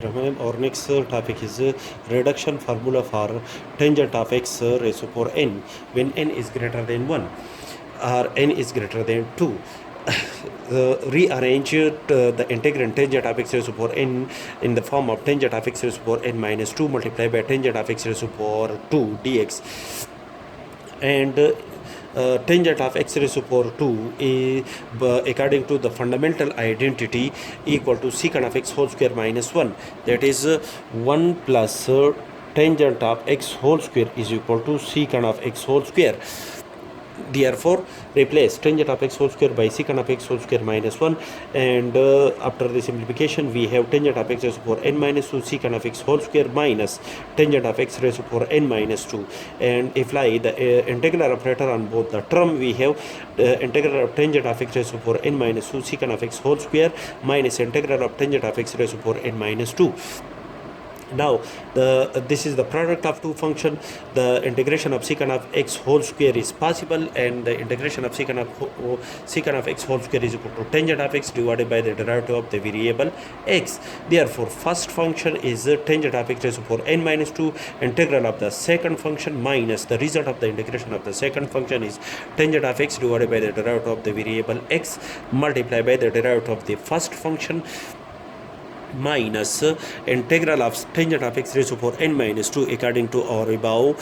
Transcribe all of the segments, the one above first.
Our next topic is reduction formula for tangent of x raised to power n when n is greater than 1 or n is greater than 2. Rearrange the integrand tangent of x raised to power n in the form of tangent of x raised to power n minus 2 multiplied by tangent of x raised to power 2 dx. And tangent of x raised to power 2 is according to the fundamental identity equal to secant of x whole square minus 1, that is 1 plus tangent of x whole square is equal to secant of x whole square. Therefore, replace tangent of x whole square by secant of x whole square minus 1, and after the simplification we have tangent of x raised to power n minus 2 secant of x whole square minus tangent of x raised to power n minus 2, and apply the integral operator on both the term. We have integral of tangent of x raised to power n minus 2 secant of x whole square minus integral of tangent of x raised to power n minus 2. Now this is the product of two function. The integration of secant of x whole square is possible, and the integration of secant of x whole square is equal to tangent of x divided by the derivative of the variable x. Therefore, first function is tangent of x raised to power n minus 2, integral of the second function minus the result of the integration of the second function is tangent of x divided by the derivative of the variable x multiplied by the derivative of the first function minus integral of tangent of x raised to power n minus 2. According to our above,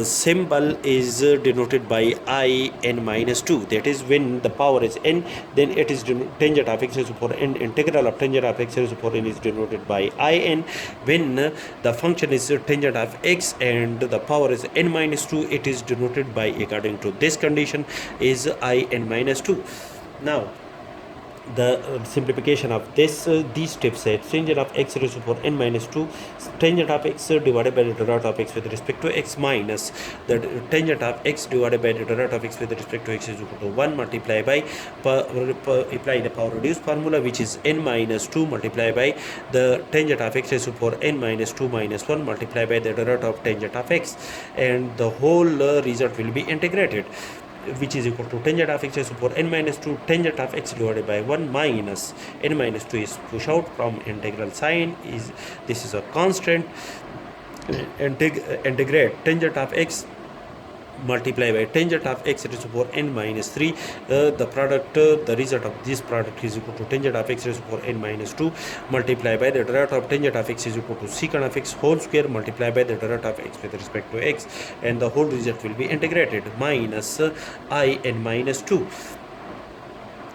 symbol is denoted by I n minus 2, that is when the power is n, then it is tangent of x raised to power n. Integral of tangent of x raised to power n is denoted by I n. When the function is tangent of x and the power is n minus 2, it is denoted by, according to this condition, is I n minus 2. Now the simplification of these steps said tangent of x raised to power n minus 2, tangent of x divided by the derivative of x with respect to x minus the tangent of x divided by the derivative of x with respect to x is equal to 1 multiplied by apply the power reduced formula, which is n minus 2 multiplied by the tangent of x raised to power n minus 2 minus 1 multiplied by the derivative of tangent of x, and the whole result will be integrated, which is equal to tangent of x raised to power n minus 2 tangent of x divided by 1 minus n minus 2 is push out from integral sign. This is a constant. Integrate tangent of x multiply by tangent of x raised to power n minus 3. The result of this product is equal to tangent of x raised to power n minus 2 multiply by the derivative of tangent of x is equal to secant of x whole square multiply by the derivative of x with respect to x, and the whole result will be integrated minus I n minus 2,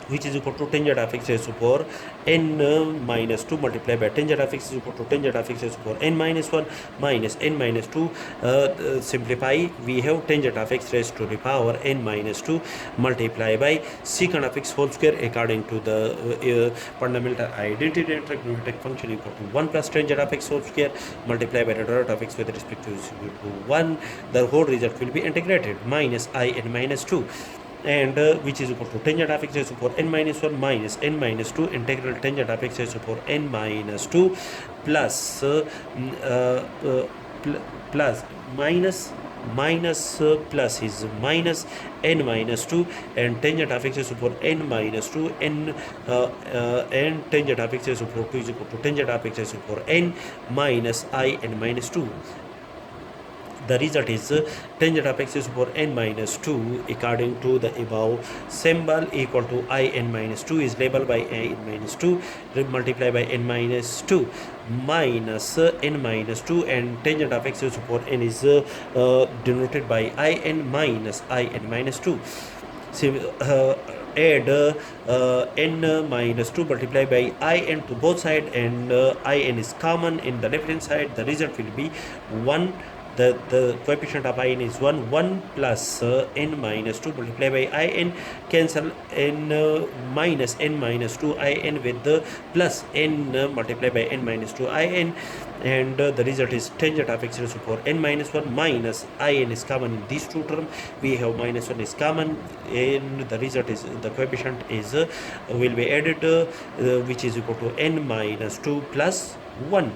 which is equal to tangent of x raised to power n minus 2 multiplied by tangent of x is equal to tangent of x raised to power n minus 1 minus n minus 2. Simplify, we have tangent of x raised to the power n minus 2 multiplied by secant of x whole square according to the fundamental identity and trigonometric function equal to 1 plus tangent of x whole square multiplied by the derivative of x with respect to is equal to 1. The whole result will be integrated minus I n minus 2, and which is equal to tangent of x raised to power n minus 1 minus n minus 2 integral tangent of x raised to power n minus 2 plus plus plus is minus n minus 2, and tangent of x raised to power n minus 2 and tangent of x raised to power 2 is equal to tangent of x raised to power n minus I n minus 2. The result is tangent of x raised to power n minus 2 according to the above symbol equal to I n minus 2 is labeled by I n minus 2 multiplied by n minus 2 minus n minus 2, and tangent of x raised to power n is denoted by I n minus I n minus 2. Add n minus 2 multiplied by I n to both sides, and I n is common in the left hand side. The result will be 1. The coefficient of I n is 1 plus n minus 2 multiplied by I n, cancel n minus n minus 2 I n with the plus n multiplied by n minus 2 I n, and the result is tangent of x raised to power n minus 1 minus I n is common in these two terms. We have minus 1 is common, and the result is the coefficient is will be added, which is equal to n minus 2 plus 1.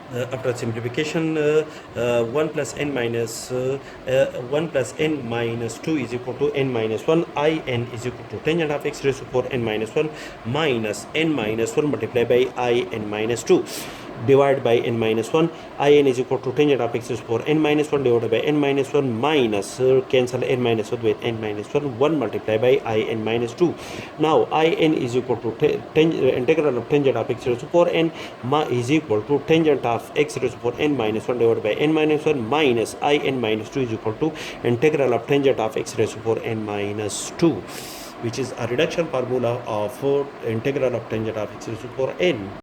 After simplification, 1 plus n minus 1 plus n minus 2 is equal to n minus 1. In is equal to tangent of x raised to 4 n minus 1 minus n minus 1 multiplied by in minus 2 divided by n minus 1. In is equal to tangent of x raised to 4 n minus 1 divided by n minus 1 minus cancel n minus 1 with n minus 1 1 multiplied by in minus 2. Now in is equal to integral of tangent of x raised to 4 n is equal to tangent of x raised to 4 n minus 1 divided by n minus 1 minus in minus 2 is equal to integral of tangent of x raised to 4 n minus 2, which is a reduction formula of integral of tangent of x raised to 4 n.